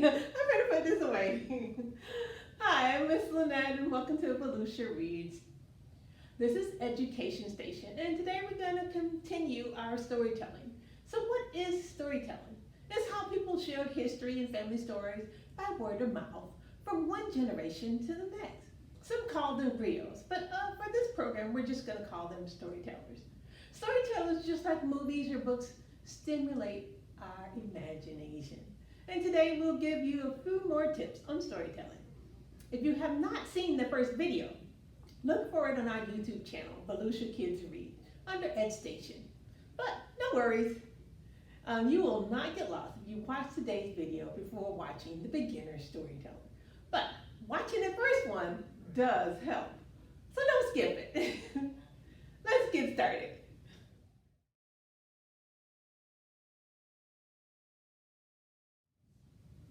better put this away. Hi, I'm Miss Lynette and welcome to Volusia Reads. This is Education Station and today we're going to continue our storytelling. So what is storytelling? It's how people share history and family stories by word of mouth from one generation to the next. Some call them griots, but for this program we're just going to call them storytellers. Storytellers, just like movies or books, stimulate our imagination. And today we'll give you a few more tips on storytelling. If you have not seen the first video, look for it on our YouTube channel, Volusia Kids Read, under Ed Station. But no worries, you will not get lost if you watch today's video before watching the beginner storyteller. But watching the first one does help, so don't skip it. Let's get started.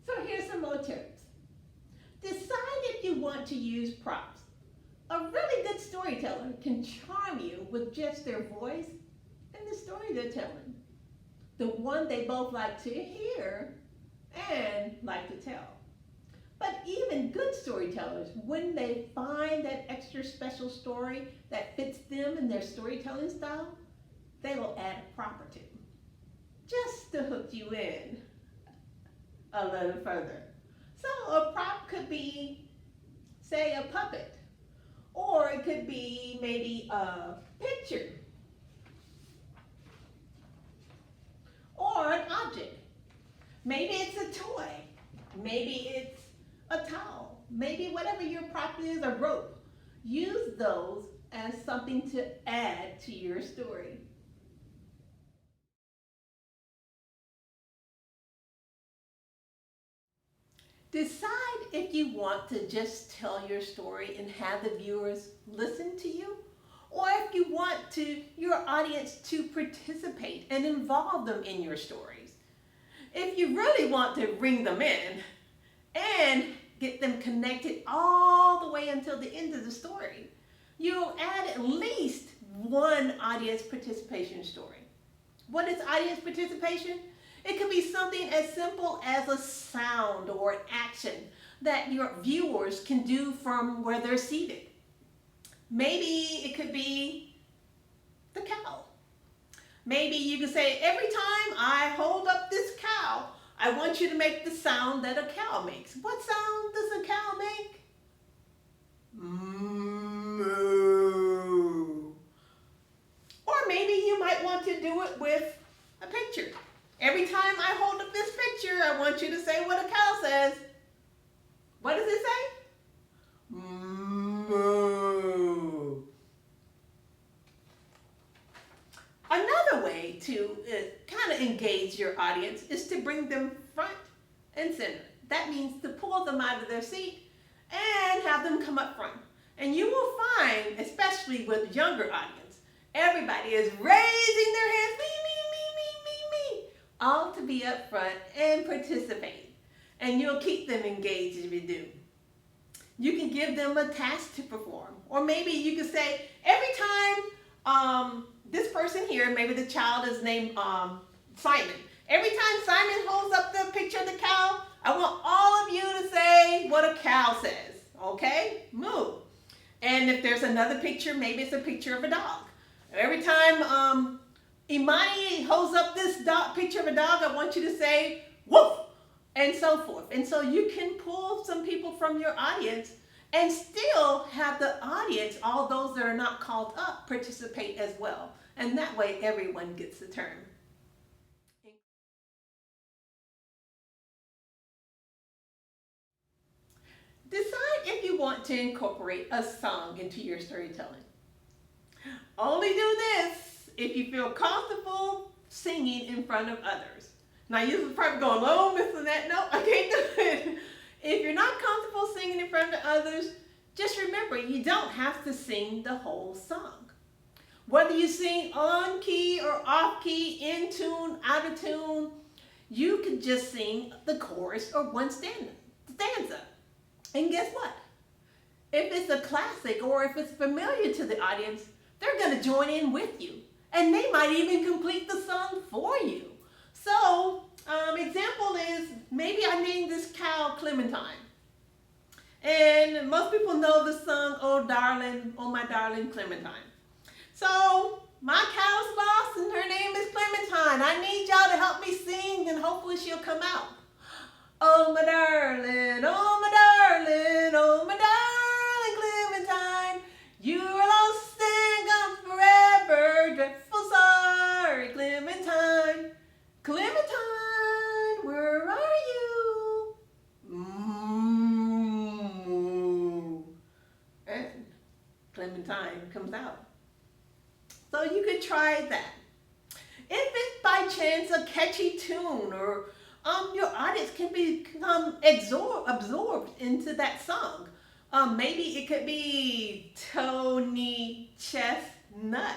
So here's some more tips. Decide if you want to use props. A really good storyteller can charm you with just their voice and the story they're telling. The one they both like to hear and like to tell. But even good storytellers, when they find that extra special story that fits them and their storytelling style, they will add a prop or two, just to hook you in a little further. So a prop could be, say, a puppet, or it could be maybe a picture, or an object. Maybe it's a toy, maybe it's a towel, maybe whatever your prop is, a rope. Use those as something to add to your story. Decide if you want to just tell your story and have the viewers listen to you, or if you want your audience to participate and involve them in your stories. If you really want to bring them in and get them connected all the way until the end of the story, you'll add at least one audience participation story. What is audience participation? It could be something as simple as a sound or an action that your viewers can do from where they're seated. Maybe it could be the cow. Maybe you could say, every time I hold up this cow, I want you to make the sound that a cow makes. What sound does a cow make? Moo. Or maybe you might want to do it with a picture. Every time I hold up this picture, I want you to say what a cow says. What does it say? Moo. Another way to kind of engage your audience is to bring them front and center. That means to pull them out of their seat and have them come up front. And you will find, especially with younger audience, everybody is raising their hands, me, all to be up front and participate. And you'll keep them engaged if you do. You can give them a task to perform. Or maybe you could say, every time this person here, maybe the child is named Simon. Every time Simon holds up the picture of the cow, I want all of you to say what a cow says. Okay? Move. And if there's another picture, maybe it's a picture of a dog. Every time Imani holds up this picture of a dog, I want you to say, woof, and so forth. And so you can pull some people from your audience and still have the audience, all those that are not called up, participate as well. And that way everyone gets a turn. Decide if you want to incorporate a song into your storytelling. Only do this if you feel comfortable singing in front of others. Now you're probably going, oh, Miss Lynette, no, I can't do it. If you're not comfortable singing in front of others, just remember, you don't have to sing the whole song. Whether you sing on key or off key, in tune, out of tune, you can just sing the chorus or one stanza. And guess what? If it's a classic or if it's familiar to the audience, they're going to join in with you. And they might even complete the song for you. So Example is, maybe I named this cow Clementine. And most people know the song, Oh Darling, Oh My Darling Clementine. So, my cow's lost and her name is Clementine. I need y'all to help me sing and hopefully she'll come out. Oh my darling, oh my darling, oh my darling Clementine. You are lost and gone forever, dreadful sorry Clementine. Clementine, where are you? And Clementine comes out. So you could try that. If it's by chance a catchy tune, or your audience can become absorbed into that song. Maybe it could be Tony Chestnut,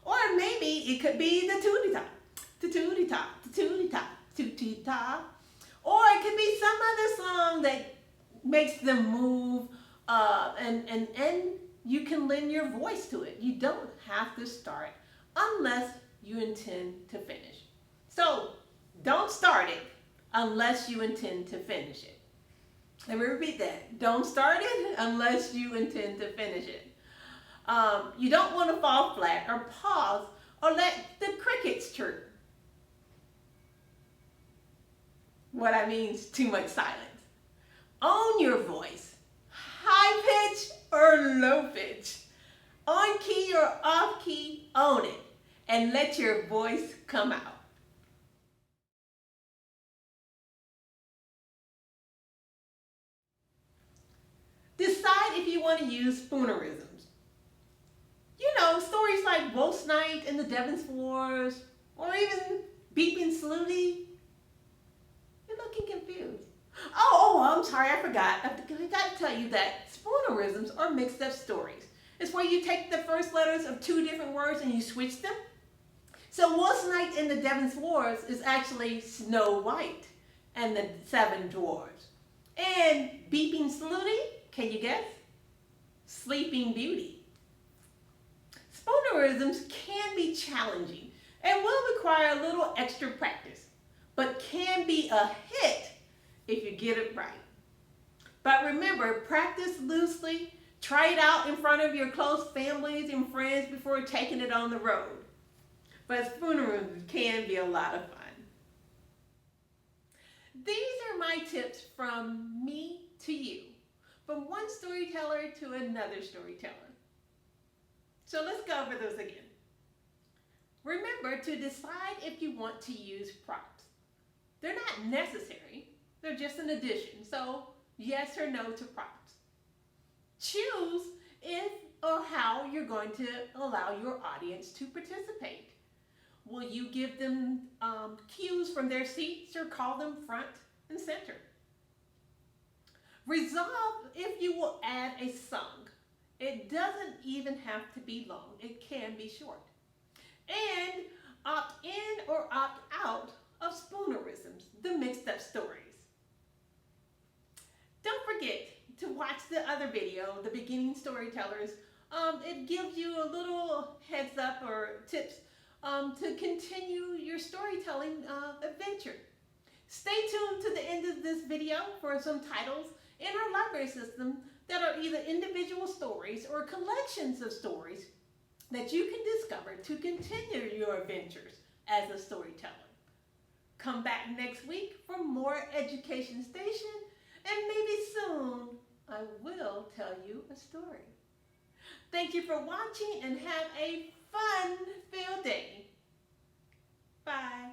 or maybe it could be the Tootie Top, the Tootie Top, the Tootie Top, Tootie Top, or it could be some other song that makes them move, and you can lend your voice to it. You don't have to start unless you intend to finish. So don't start it unless you intend to finish it. Let me repeat that. Don't start it unless you intend to finish it. You don't want to fall flat or pause or let the crickets chirp. What I mean is too much silence. Own your voice. High pitch or low pitch. On key or off key, own it. And let your voice come out. Decide if you want to use Spoonerisms. You know, stories like Wolf's Night and the Devon's Wars, or even Beeping Sleuty. You're looking confused. Oh, I'm sorry, I forgot. I got to tell you that Spoonerisms are mixed up stories. It's where you take the first letters of two different words and you switch them. So Wolf's Night in the Devon's Wars is actually Snow White and the Seven Dwarfs. And Beeping Sleuty, can you guess? Sleeping Beauty. Spoonerisms can be challenging and will require a little extra practice, but can be a hit if you get it right. But remember, practice loosely. Try it out in front of your close families and friends before taking it on the road. But Spoonerisms can be a lot of fun. These are my tips from me to you, from one storyteller to another storyteller. So let's go over those again. Remember to decide if you want to use props. They're not necessary, they're just an addition, so yes or no to props. Choose if or how you're going to allow your audience to participate. Will you give them cues from their seats or call them front and center? Resolve if you will add a song. It doesn't even have to be long. It can be short. And opt in or opt out of Spoonerisms, the mixed up stories. Don't forget to watch the other video, The Beginning Storytellers. It gives you a little heads up or tips to continue your storytelling adventure. Stay tuned to the end of this video for some titles in our library system that are either individual stories or collections of stories that you can discover to continue your adventures as a storyteller. Come back next week for more Education Station, and maybe soon I will tell you a story. Thank you for watching and have a fun-filled day. Bye.